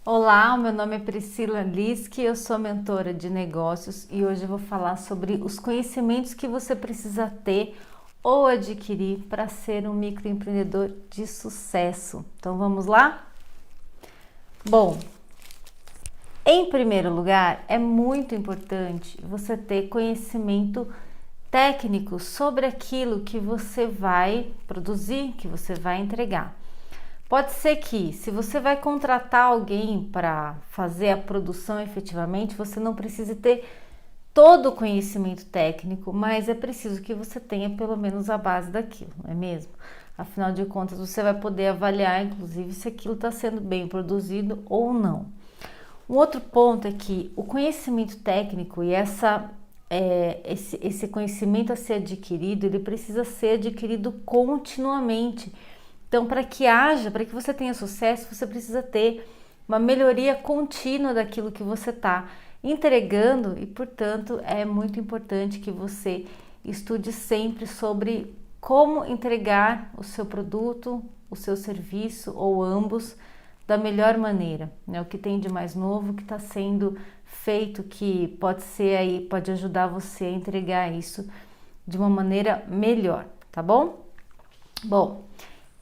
Olá, o meu nome é Priscila Liski, eu sou mentora de negócios e hoje eu vou falar sobre os conhecimentos que você precisa ter ou adquirir para ser um microempreendedor de sucesso. Então vamos lá? Bom, em primeiro lugar, é muito importante você ter conhecimento técnico sobre aquilo que você vai produzir, que você vai entregar. Pode ser que, se você vai contratar alguém para fazer a produção efetivamente, você não precise ter todo o conhecimento técnico, mas é preciso que você tenha pelo menos a base daquilo, não é mesmo? Afinal de contas, você vai poder avaliar, inclusive, se aquilo está sendo bem produzido ou não. Um outro ponto é que o conhecimento técnico e esse conhecimento a ser adquirido, ele precisa ser adquirido continuamente. Então, para que você tenha sucesso, você precisa ter uma melhoria contínua daquilo que você está entregando e, portanto, é muito importante que você estude sempre sobre como entregar o seu produto, o seu serviço ou ambos da melhor maneira, né? O que tem de mais novo que está sendo feito, que pode ajudar você a entregar isso de uma maneira melhor, tá bom? Bom,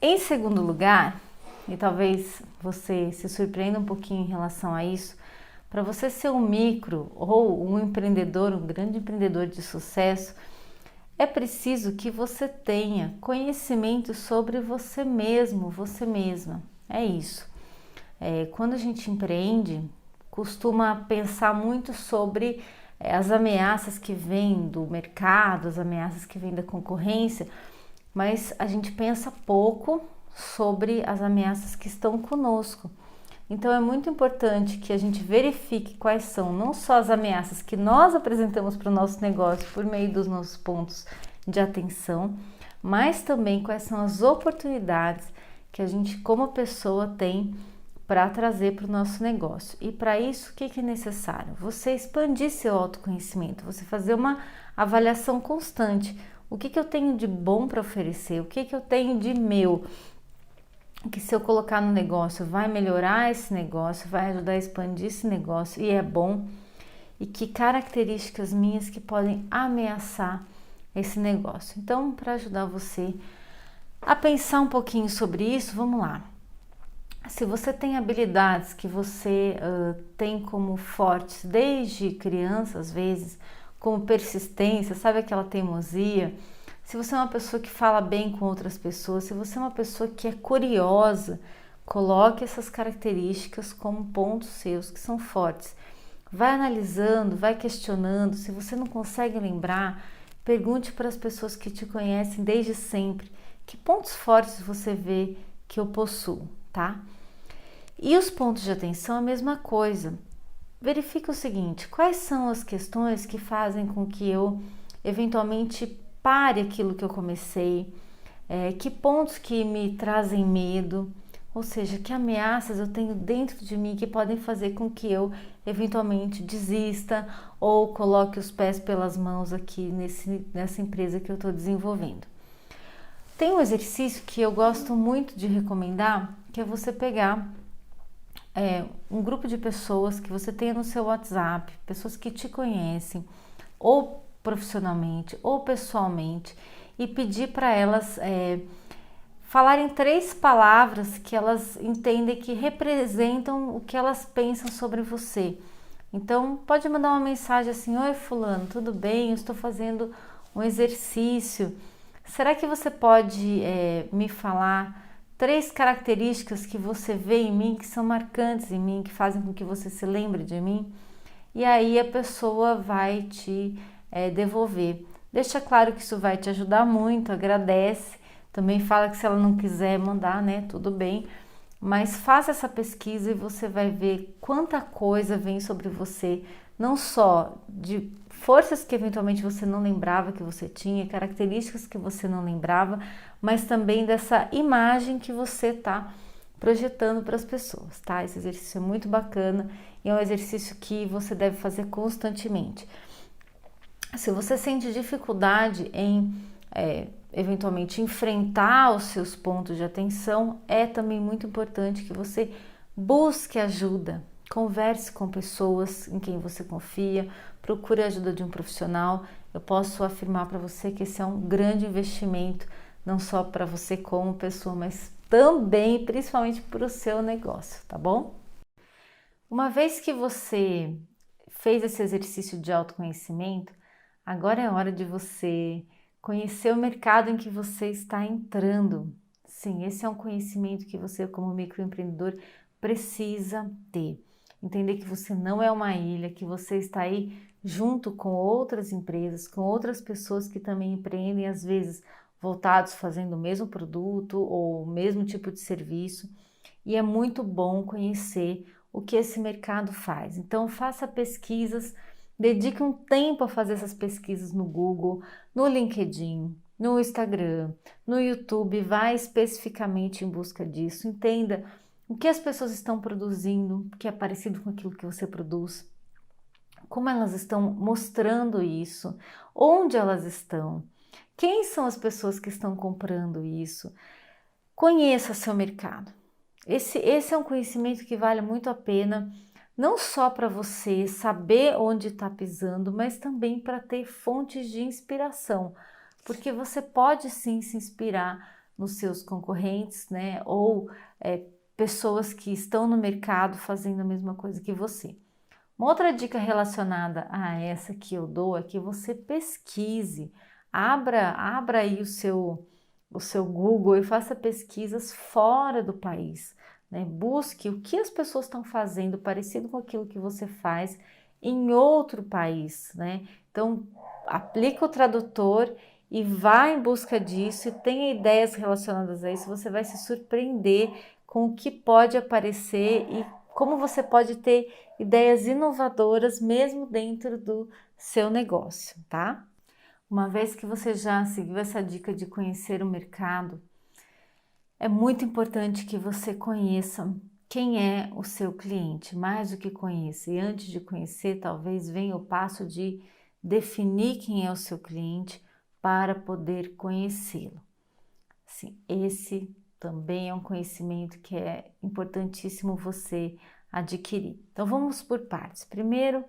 em segundo lugar, e talvez você se surpreenda um pouquinho em relação a isso, para você ser um micro ou um empreendedor, um grande empreendedor de sucesso, é preciso que você tenha conhecimento sobre você mesmo, você mesma. É isso. Quando a gente empreende, costuma pensar muito sobre as ameaças que vêm do mercado, as ameaças que vêm da concorrência, mas a gente pensa pouco sobre as ameaças que estão conosco. Então é muito importante que a gente verifique quais são não só as ameaças que nós apresentamos para o nosso negócio por meio dos nossos pontos de atenção, mas também quais são as oportunidades que a gente, como pessoa, tem para trazer para o nosso negócio. E para isso, o que é necessário? Você expandir seu autoconhecimento, você fazer uma avaliação constante. O que eu tenho de bom para oferecer? O que eu tenho de meu? Que se eu colocar no negócio vai melhorar esse negócio, vai ajudar a expandir esse negócio e é bom. E que características minhas que podem ameaçar esse negócio. Então, para ajudar você a pensar um pouquinho sobre isso, vamos lá. Se você tem habilidades que você tem como fortes desde criança, às vezes, como persistência, sabe aquela teimosia? Se você é uma pessoa que fala bem com outras pessoas, se você é uma pessoa que é curiosa, coloque essas características como pontos seus que são fortes. Vai analisando, vai questionando. Se você não consegue lembrar, pergunte para as pessoas que te conhecem desde sempre que pontos fortes você vê que eu possuo, tá? E os pontos de atenção, a mesma coisa. Verifique o seguinte: quais são as questões que fazem com que eu eventualmente pare aquilo que eu comecei, que pontos que me trazem medo, ou seja, que ameaças eu tenho dentro de mim que podem fazer com que eu eventualmente desista ou coloque os pés pelas mãos aqui nessa empresa que eu estou desenvolvendo. Tem um exercício que eu gosto muito de recomendar, que é você pegar um grupo de pessoas que você tenha no seu WhatsApp, pessoas que te conhecem, ou profissionalmente ou pessoalmente, e pedir para elas falarem 3 palavras que elas entendem que representam o que elas pensam sobre você. Então, pode mandar uma mensagem assim: oi fulano, tudo bem? Eu estou fazendo um exercício. Será que você pode me falar 3 características que você vê em mim, que são marcantes em mim, que fazem com que você se lembre de mim? E aí a pessoa vai te devolver. Deixa claro que isso vai te ajudar muito, agradece. Também fala que se ela não quiser mandar, né, tudo bem. Mas faça essa pesquisa e você vai ver quanta coisa vem sobre você, não só de forças que eventualmente você não lembrava que você tinha, características que você não lembrava, mas também dessa imagem que você está projetando para as pessoas, tá? Esse exercício é muito bacana e é um exercício que você deve fazer constantemente. Se você sente dificuldade em eventualmente enfrentar os seus pontos de atenção, é também muito importante que você Busque ajuda, converse com pessoas em quem você confia, procure a ajuda de um profissional. Eu posso afirmar para você que esse é um grande investimento, não só para você como pessoa, mas também, principalmente para o seu negócio, tá bom? Uma vez que você fez esse exercício de autoconhecimento, agora é hora de você conhecer o mercado em que você está entrando. Sim, esse é um conhecimento que você, como microempreendedor, precisa ter. Entender que você não é uma ilha, que você está aí junto com outras empresas, com outras pessoas que também empreendem, às vezes voltados fazendo o mesmo produto ou o mesmo tipo de serviço. E é muito bom conhecer o que esse mercado faz. Então, faça pesquisas, dedique um tempo a fazer essas pesquisas no Google, no LinkedIn, no Instagram, no YouTube, vá especificamente em busca disso. Entenda o que as pessoas estão produzindo, que é parecido com aquilo que você produz, como elas estão mostrando isso, onde elas estão, quem são as pessoas que estão comprando isso. Conheça seu mercado. Esse é um conhecimento que vale muito a pena, não só para você saber onde está pisando, mas também para ter fontes de inspiração, porque você pode sim se inspirar nos seus concorrentes, né? Ou pessoas que estão no mercado fazendo a mesma coisa que você. Uma outra dica relacionada a essa que eu dou é que você pesquise, abra aí o seu Google e faça pesquisas fora do país, né? Busque o que as pessoas estão fazendo parecido com aquilo que você faz em outro país, né? Então, aplica o tradutor e vá em busca disso e tenha ideias relacionadas a isso. Você vai se surpreender com o que pode aparecer e como você pode ter ideias inovadoras mesmo dentro do seu negócio, tá? Uma vez que você já seguiu essa dica de conhecer o mercado, é muito importante que você conheça quem é o seu cliente, mais do que conheça. E antes de conhecer, talvez venha o passo de definir quem é o seu cliente para poder conhecê-lo. Sim, esse também é um conhecimento que é importantíssimo você adquirir. Então vamos por partes. Primeiro,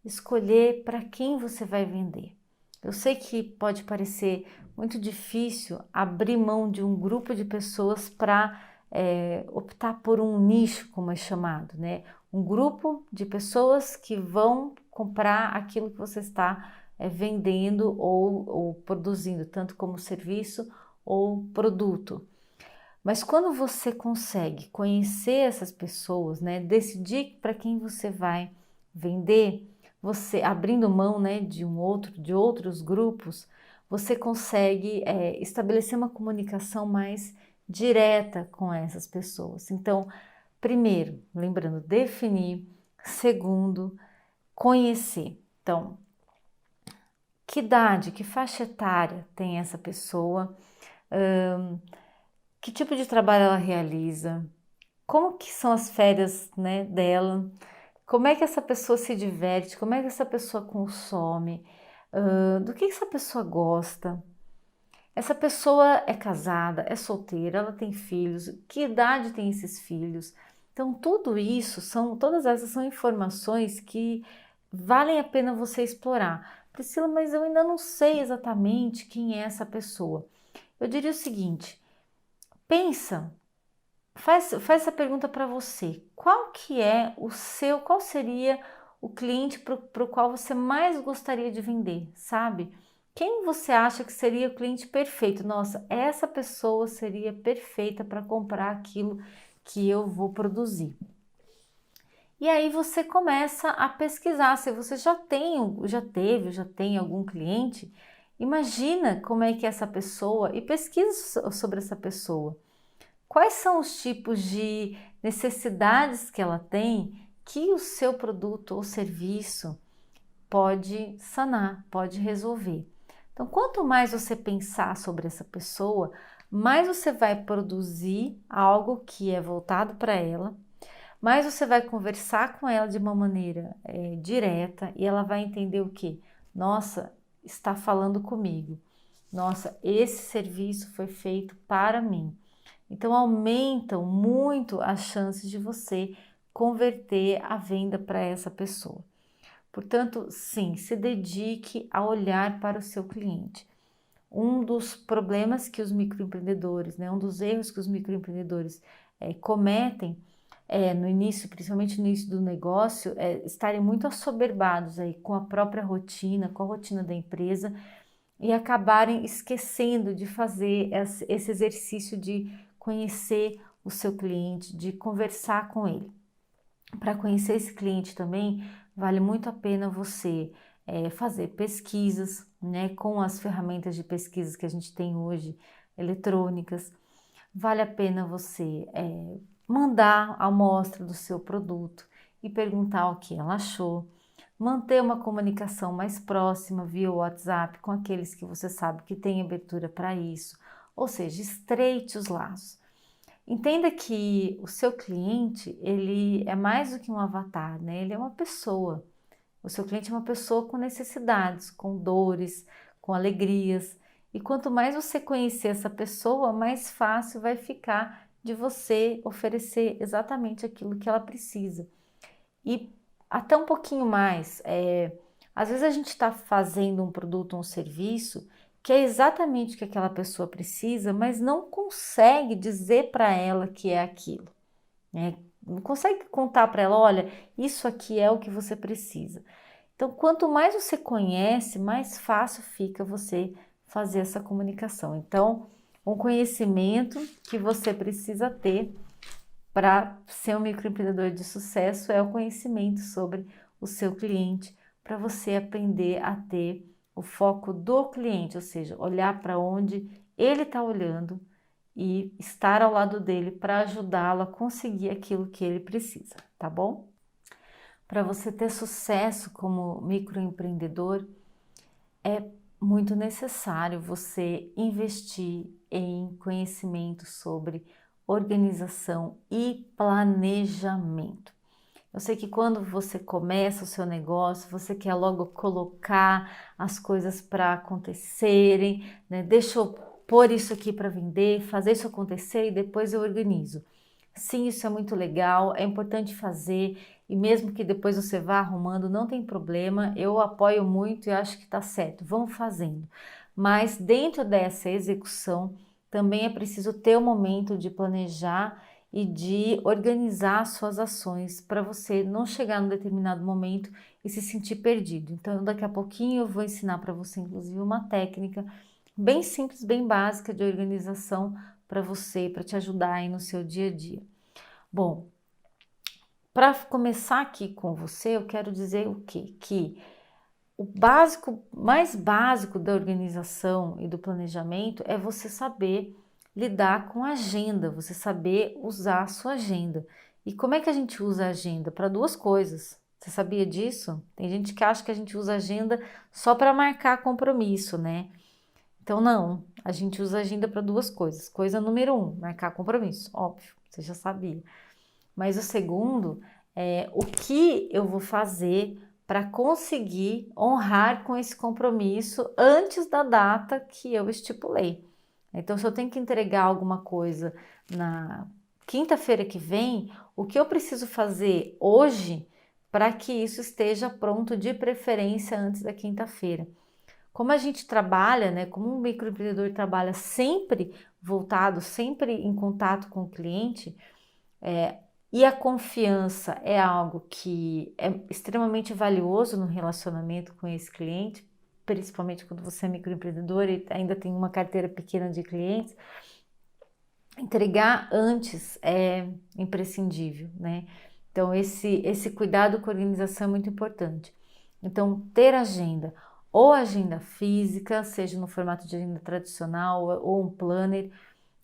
escolher para quem você vai vender. Eu sei que pode parecer muito difícil abrir mão de um grupo de pessoas para optar por um nicho, como é chamado, né? Um grupo de pessoas que vão comprar aquilo que você está vendendo ou produzindo, tanto como serviço ou produto. Mas quando você consegue conhecer essas pessoas, né, decidir para quem você vai vender, você abrindo mão, né, de outros grupos, você consegue estabelecer uma comunicação mais direta com essas pessoas. Então, primeiro, lembrando, definir. Segundo, conhecer. Então, que idade, que faixa etária tem essa pessoa? Que tipo de trabalho ela realiza? Como que são as férias, né, dela? Como é que essa pessoa se diverte? Como é que essa pessoa consome? Do que essa pessoa gosta? Essa pessoa é casada, é solteira, ela tem filhos? Que idade tem esses filhos? Então, todas essas são informações que valem a pena você explorar. Priscila, mas eu ainda não sei exatamente quem é essa pessoa. Eu diria o seguinte: pensa, faz essa pergunta para você. Qual seria o cliente para o qual você mais gostaria de vender, sabe? Quem você acha que seria o cliente perfeito? Nossa, essa pessoa seria perfeita para comprar aquilo que eu vou produzir. E aí você começa a pesquisar. Se você já tem algum cliente, imagina como é que é essa pessoa e pesquisa sobre essa pessoa. Quais são os tipos de necessidades que ela tem que o seu produto ou serviço pode sanar, pode resolver? Então, quanto mais você pensar sobre essa pessoa, mais você vai produzir algo que é voltado para ela, mais você vai conversar com ela de uma maneira direta e ela vai entender o que? Nossa, está falando comigo. Nossa, esse serviço foi feito para mim. Então aumentam muito as chances de você converter a venda para essa pessoa. Portanto, sim, se dedique a olhar para o seu cliente. Um dos problemas que os microempreendedores, né, um dos erros que os microempreendedores cometem no início, principalmente no início do negócio, estarem muito assoberbados aí com a própria rotina, com a rotina da empresa e acabarem esquecendo de fazer esse exercício de conhecer o seu cliente, de conversar com ele. Para conhecer esse cliente também, vale muito a pena você fazer pesquisas, né, com as ferramentas de pesquisa que a gente tem hoje, eletrônicas. Vale a pena você mandar a amostra do seu produto e perguntar o que ela achou. Manter uma comunicação mais próxima via WhatsApp com aqueles que você sabe que tem abertura para isso. Ou seja, estreite os laços. Entenda que o seu cliente, ele é mais do que um avatar, né? Ele é uma pessoa. O seu cliente é uma pessoa com necessidades, com dores, com alegrias. E quanto mais você conhecer essa pessoa, mais fácil vai ficar de você oferecer exatamente aquilo que ela precisa. E até um pouquinho mais, às vezes a gente está fazendo um produto ou um serviço que é exatamente o que aquela pessoa precisa, mas não consegue dizer para ela que é aquilo, né? Não consegue contar para ela, olha, isso aqui é o que você precisa. Então, quanto mais você conhece, mais fácil fica você fazer essa comunicação. Então, um conhecimento que você precisa ter para ser um microempreendedor de sucesso é o conhecimento sobre o seu cliente, para você aprender a ter o foco do cliente, ou seja, olhar para onde ele está olhando e estar ao lado dele para ajudá-lo a conseguir aquilo que ele precisa, tá bom? Para você ter sucesso como microempreendedor, é muito necessário você investir em conhecimento sobre organização e planejamento. Eu sei que quando você começa o seu negócio, você quer logo colocar as coisas para acontecerem, né? Deixa eu pôr isso aqui para vender, fazer isso acontecer e depois eu organizo. Sim, isso é muito legal, é importante fazer e mesmo que depois você vá arrumando, não tem problema, eu apoio muito e acho que está certo, vamos fazendo. Mas dentro dessa execução, também é preciso ter um momento de planejar e de organizar suas ações para você não chegar num determinado momento e se sentir perdido. Então, daqui a pouquinho eu vou ensinar para você, inclusive, uma técnica bem simples, bem básica de organização para você, para te ajudar aí no seu dia a dia. Bom, para começar aqui com você, eu quero dizer o quê? Que o básico, mais básico da organização e do planejamento é você saber lidar com a agenda, você saber usar a sua agenda. E como é que a gente usa a agenda? Para duas coisas. Você sabia disso? Tem gente que acha que a gente usa a agenda só para marcar compromisso, né? Então, não, a gente usa a agenda para duas coisas. Coisa número 1, marcar compromisso, óbvio, você já sabia. Mas o segundo é o que eu vou fazer para conseguir honrar com esse compromisso antes da data que eu estipulei. Então, se eu tenho que entregar alguma coisa na quinta-feira que vem, o que eu preciso fazer hoje para que isso esteja pronto, de preferência antes da quinta-feira? Como a gente trabalha, né? Como um microempreendedor trabalha sempre voltado, sempre em contato com o cliente, e a confiança é algo que é extremamente valioso no relacionamento com esse cliente, principalmente quando você é microempreendedor e ainda tem uma carteira pequena de clientes. Entregar antes é imprescindível, né? Então, esse cuidado com a organização é muito importante. Então, ter agenda, ou agenda física, seja no formato de agenda tradicional, ou um planner,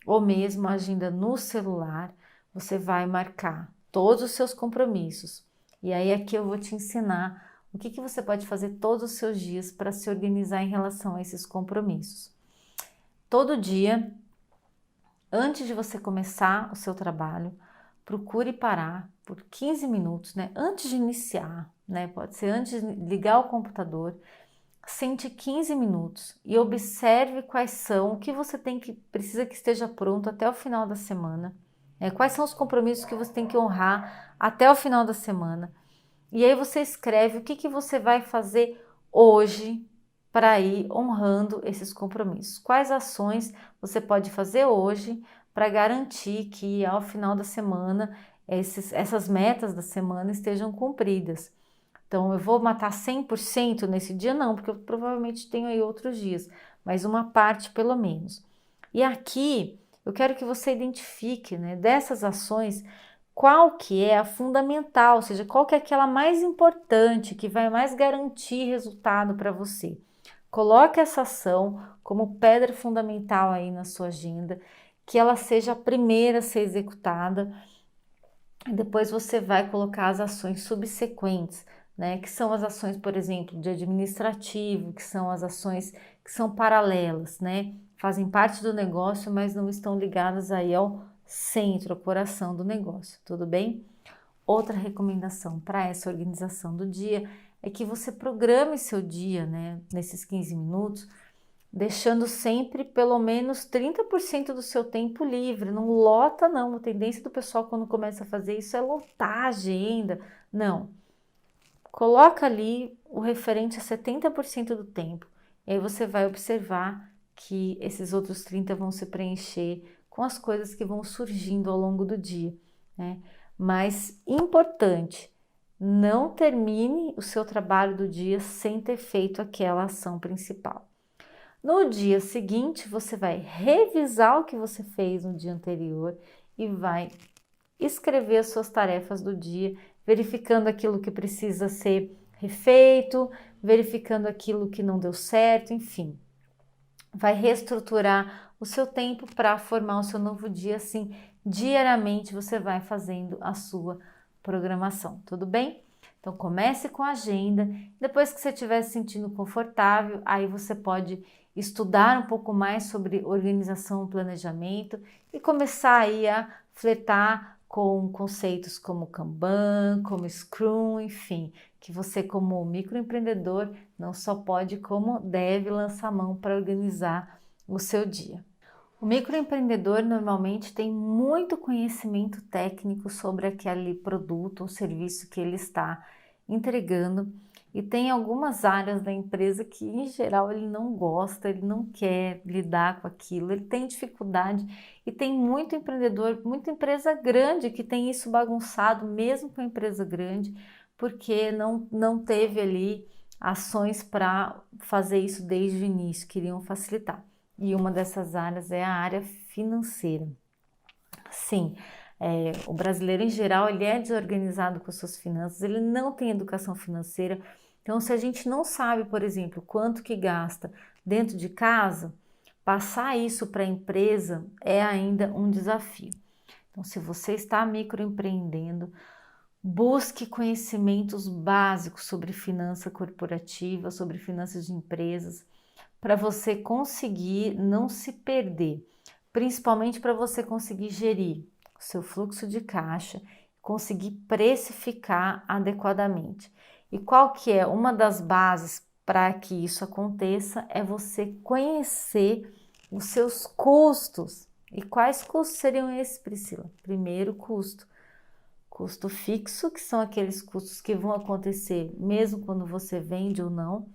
ou mesmo agenda no celular, você vai marcar todos os seus compromissos. E aí aqui eu vou te ensinar o que você pode fazer todos os seus dias para se organizar em relação a esses compromissos. Todo dia, antes de você começar o seu trabalho, procure parar por 15 minutos, né? Antes de iniciar, né? Pode ser antes de ligar o computador, sente 15 minutos e observe quais são, o que você precisa que esteja pronto até o final da semana, né? Quais são os compromissos que você tem que honrar até o final da semana. E aí você escreve o que você vai fazer hoje para ir honrando esses compromissos. Quais ações você pode fazer hoje para garantir que ao final da semana essas metas da semana estejam cumpridas. Então, eu vou matar 100% nesse dia? Não, porque eu provavelmente tenho aí outros dias, mas uma parte pelo menos. E aqui, eu quero que você identifique, né, dessas ações, qual que é a fundamental, ou seja, qual que é aquela mais importante, que vai mais garantir resultado para você. Coloque essa ação como pedra fundamental aí na sua agenda, que ela seja a primeira a ser executada, e depois você vai colocar as ações subsequentes, né? Que são as ações, por exemplo, de administrativo, que são as ações que são paralelas, né? Fazem parte do negócio, mas não estão ligadas aí ao centro, ao coração do negócio, tudo bem? Outra recomendação para essa organização do dia é que você programe seu dia, né? Nesses 15 minutos, deixando sempre pelo menos 30% do seu tempo livre. Não lota, não. A tendência do pessoal quando começa a fazer isso é lotar a agenda. Não. Coloca ali o referente a 70% do tempo. E aí você vai observar que esses outros 30% vão se preencher com as coisas que vão surgindo ao longo do dia, né? Mas importante, não termine o seu trabalho do dia sem ter feito aquela ação principal. No dia seguinte, você vai revisar o que você fez no dia anterior e vai escrever as suas tarefas do dia, verificando aquilo que precisa ser refeito, verificando aquilo que não deu certo, enfim. Vai reestruturar o seu tempo para formar o seu novo dia, assim, diariamente você vai fazendo a sua programação, tudo bem? Então comece com a agenda, depois que você estiver se sentindo confortável, aí você pode estudar um pouco mais sobre organização e planejamento e começar aí a flertar com conceitos como Kanban, como Scrum, enfim, que você como microempreendedor não só pode como deve lançar mão para organizar o seu dia. O microempreendedor normalmente tem muito conhecimento técnico sobre aquele produto ou serviço que ele está entregando e tem algumas áreas da empresa que em geral ele não gosta, ele não quer lidar com aquilo, ele tem dificuldade e tem muito empreendedor, muita empresa grande que tem isso bagunçado mesmo com a empresa grande, porque não teve ali ações para fazer isso desde o início, queriam facilitar. E uma dessas áreas é a área financeira. Sim, o brasileiro em geral ele é desorganizado com as suas finanças, ele não tem educação financeira. Então, se a gente não sabe, por exemplo, quanto que gasta dentro de casa, passar isso para a empresa é ainda um desafio. Então, se você está microempreendendo, busque conhecimentos básicos sobre finança corporativa, sobre finanças de empresas, para você conseguir não se perder, principalmente para você conseguir gerir o seu fluxo de caixa, conseguir precificar adequadamente. E qual que é uma das bases para que isso aconteça? É você conhecer os seus custos. E quais custos seriam esses, Priscila? Primeiro custo fixo, que são aqueles custos que vão acontecer mesmo quando você vende ou não,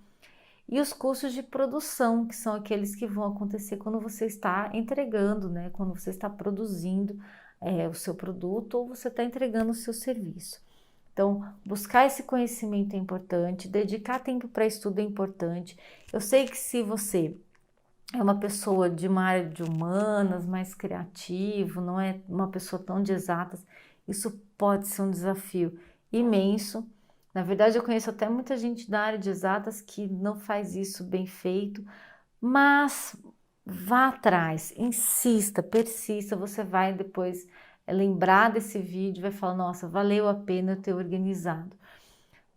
e os custos de produção, que são aqueles que vão acontecer quando você está entregando, né? Quando você está produzindo o seu produto ou você está entregando o seu serviço. Então, buscar esse conhecimento é importante, dedicar tempo para estudo é importante. Eu sei que se você é uma pessoa de uma área de humanas, mais criativo, não é uma pessoa tão de exatas, isso pode ser um desafio imenso. Na verdade, eu conheço até muita gente da área de exatas que não faz isso bem feito, mas vá atrás, insista, persista, você vai depois lembrar desse vídeo, vai falar, nossa, valeu a pena eu ter organizado.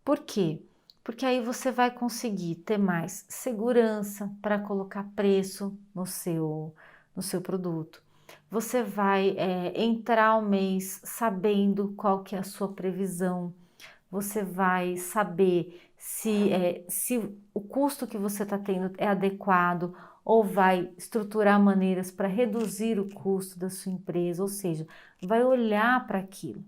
Por quê? Porque aí você vai conseguir ter mais segurança para colocar preço no seu produto. Você vai entrar o mês sabendo qual que é a sua previsão. você vai saber se o custo que você está tendo é adequado, ou vai estruturar maneiras para reduzir o custo da sua empresa, ou seja, vai olhar para aquilo.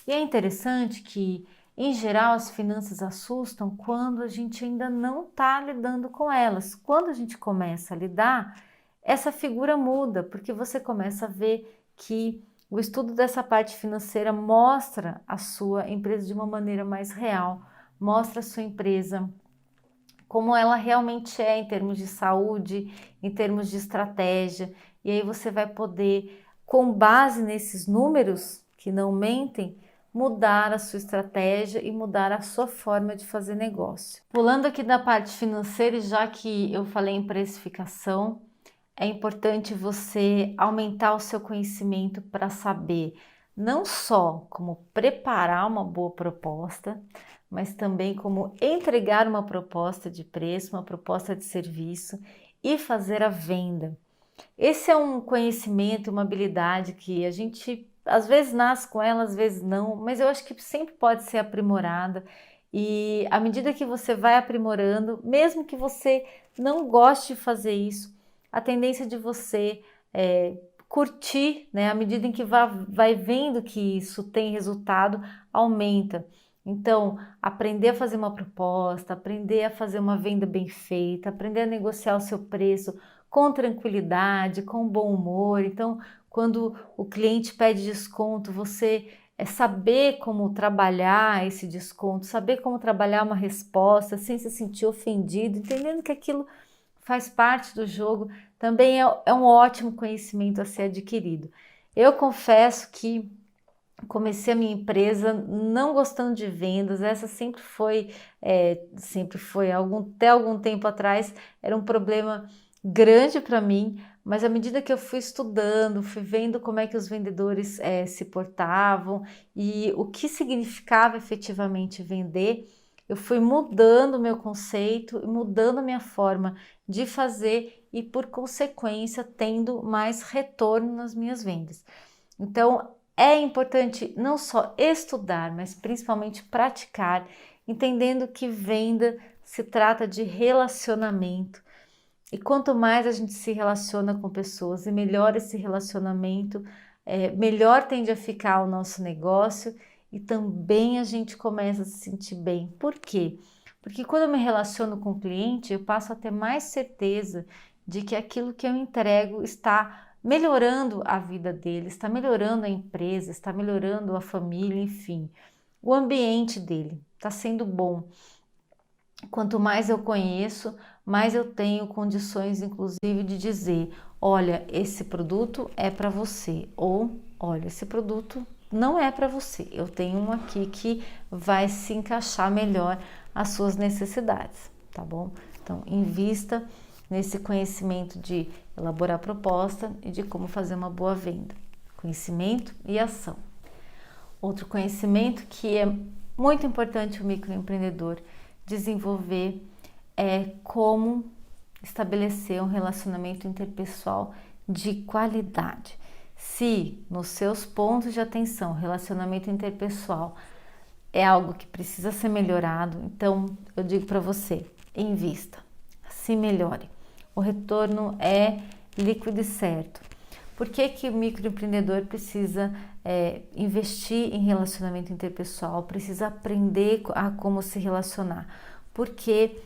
E é interessante que, em geral, as finanças assustam quando a gente ainda não está lidando com elas. Quando a gente começa a lidar, essa figura muda, porque você começa a ver que o estudo dessa parte financeira mostra a sua empresa de uma maneira mais real, mostra a sua empresa como ela realmente é em termos de saúde, em termos de estratégia, e aí você vai poder, com base nesses números que não mentem, mudar a sua estratégia e mudar a sua forma de fazer negócio. Pulando aqui da parte financeira, já que eu falei em precificação, é importante você aumentar o seu conhecimento para saber não só como preparar uma boa proposta, mas também como entregar uma proposta de preço, uma proposta de serviço e fazer a venda. Esse é um conhecimento, uma habilidade que a gente às vezes nasce com ela, às vezes não, mas eu acho que sempre pode ser aprimorada. E à medida que você vai aprimorando, mesmo que você não goste de fazer isso, a tendência de você curtir, né, à medida em que vai vendo que isso tem resultado, aumenta. Então, aprender a fazer uma proposta, aprender a fazer uma venda bem feita, aprender a negociar o seu preço com tranquilidade, com bom humor. Então, quando o cliente pede desconto, você saber como trabalhar esse desconto, saber como trabalhar uma resposta sem se sentir ofendido, entendendo que aquilo faz parte do jogo, também é um ótimo conhecimento a ser adquirido. Eu confesso que comecei a minha empresa não gostando de vendas, essa sempre foi até algum tempo atrás, era um problema grande para mim, mas à medida que eu fui estudando, fui vendo como é que os vendedores se portavam e o que significava efetivamente vender, eu fui mudando o meu conceito e mudando a minha forma de fazer e, por consequência, tendo mais retorno nas minhas vendas. Então, é importante não só estudar, mas principalmente praticar, entendendo que venda se trata de relacionamento. E quanto mais a gente se relaciona com pessoas e melhor esse relacionamento, melhor tende a ficar o nosso negócio e também a gente começa a se sentir bem. Por quê? Porque quando eu me relaciono com o cliente, eu passo a ter mais certeza de que aquilo que eu entrego está melhorando a vida dele, está melhorando a empresa, está melhorando a família, enfim, o ambiente dele está sendo bom. Quanto mais eu conheço, mais eu tenho condições, inclusive, de dizer: olha, esse produto é para você, ou olha, esse produto não é para você. Eu tenho um aqui que vai se encaixar melhor às suas necessidades, tá bom? Então, invista nesse conhecimento de elaborar proposta e de como fazer uma boa venda. Conhecimento e ação. Outro conhecimento que é muito importante o microempreendedor desenvolver é como estabelecer um relacionamento interpessoal de qualidade. Se nos seus pontos de atenção, relacionamento interpessoal é algo que precisa ser melhorado, então eu digo para você, invista, se melhore. O retorno é líquido e certo. Por que o microempreendedor precisa investir em relacionamento interpessoal, precisa aprender a como se relacionar? Porque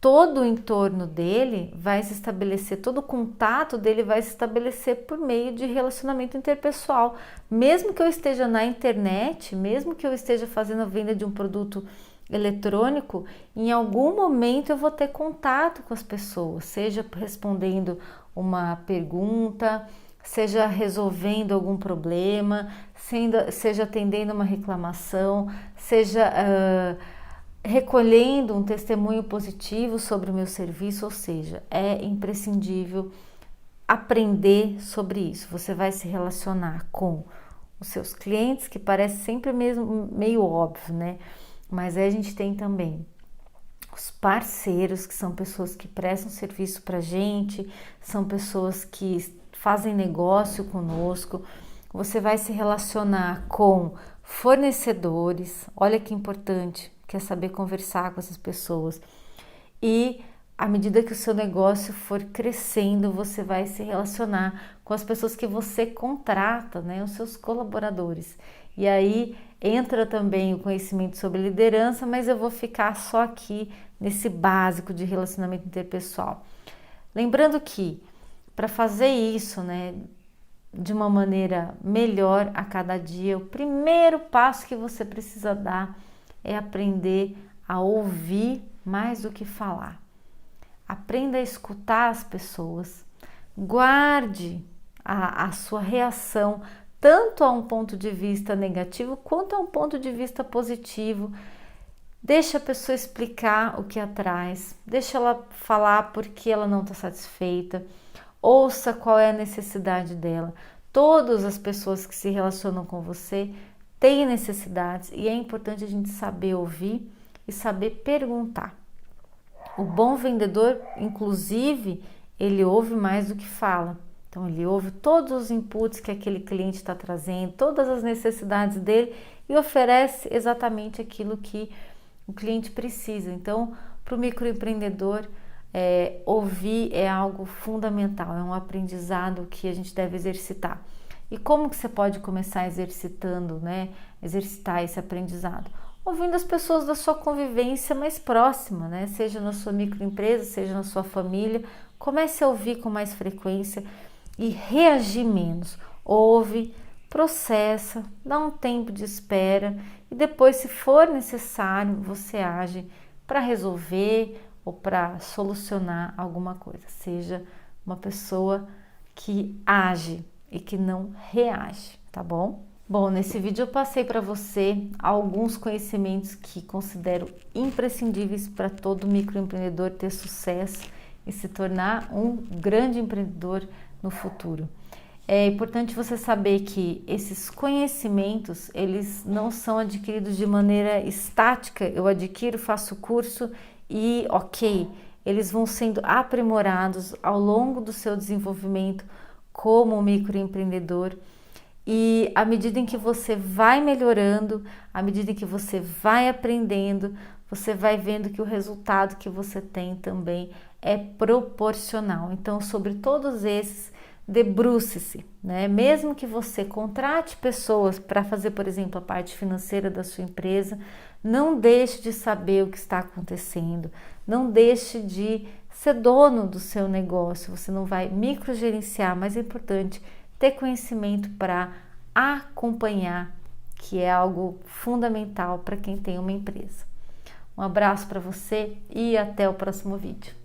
todo o entorno dele vai se estabelecer, todo o contato dele vai se estabelecer por meio de relacionamento interpessoal. Mesmo que eu esteja na internet, mesmo que eu esteja fazendo a venda de um produto eletrônico, em algum momento eu vou ter contato com as pessoas, seja respondendo uma pergunta, seja resolvendo algum problema, seja atendendo uma reclamação, seja recolhendo um testemunho positivo sobre o meu serviço, ou seja, é imprescindível aprender sobre isso. Você vai se relacionar com os seus clientes, que parece sempre mesmo meio óbvio, né? Mas aí a gente tem também os parceiros, que são pessoas que prestam serviço para a gente, são pessoas que fazem negócio conosco. Você vai se relacionar com fornecedores, olha que importante, que é saber conversar com essas pessoas. E à medida que o seu negócio for crescendo, você vai se relacionar com as pessoas que você contrata, né, os seus colaboradores. E aí entra também o conhecimento sobre liderança, mas eu vou ficar só aqui nesse básico de relacionamento interpessoal. Lembrando que para fazer isso, né, de uma maneira melhor a cada dia, o primeiro passo que você precisa dar é aprender a ouvir mais do que falar. Aprenda a escutar as pessoas. Guarde a sua reação tanto a um ponto de vista negativo quanto a um ponto de vista positivo. Deixa a pessoa explicar o que atrás, deixa ela falar porque ela não está satisfeita. Ouça qual é a necessidade dela. Todas as pessoas que se relacionam com você têm necessidades e é importante a gente saber ouvir e saber perguntar. O bom vendedor, inclusive, ele ouve mais do que fala. Então, ele ouve todos os inputs que aquele cliente está trazendo, todas as necessidades dele e oferece exatamente aquilo que o cliente precisa. Então, para o microempreendedor, ouvir é algo fundamental, é um aprendizado que a gente deve exercitar. E como que você pode começar exercitando, né? Exercitar esse aprendizado? Ouvindo as pessoas da sua convivência mais próxima, né? Seja na sua microempresa, seja na sua família. Comece a ouvir com mais frequência e reagir menos. Ouve, processa, dá um tempo de espera e depois, se for necessário, você age para resolver ou para solucionar alguma coisa. Seja uma pessoa que age e que não reage, tá bom? Bom, nesse vídeo eu passei para você alguns conhecimentos que considero imprescindíveis para todo microempreendedor ter sucesso e se tornar um grande empreendedor no futuro. É importante você saber que esses conhecimentos, eles não são adquiridos de maneira estática. Eu adquiro, faço curso e ok, eles vão sendo aprimorados ao longo do seu desenvolvimento como microempreendedor. E à medida em que você vai melhorando, à medida em que você vai aprendendo, você vai vendo que o resultado que você tem também é proporcional. Então, sobre todos esses, debruce-se, né? Mesmo que você contrate pessoas para fazer, por exemplo, a parte financeira da sua empresa, não deixe de saber o que está acontecendo, não deixe de ser dono do seu negócio. Você não vai microgerenciar, mas é importante ter conhecimento para acompanhar, que é algo fundamental para quem tem uma empresa. Um abraço para você e até o próximo vídeo.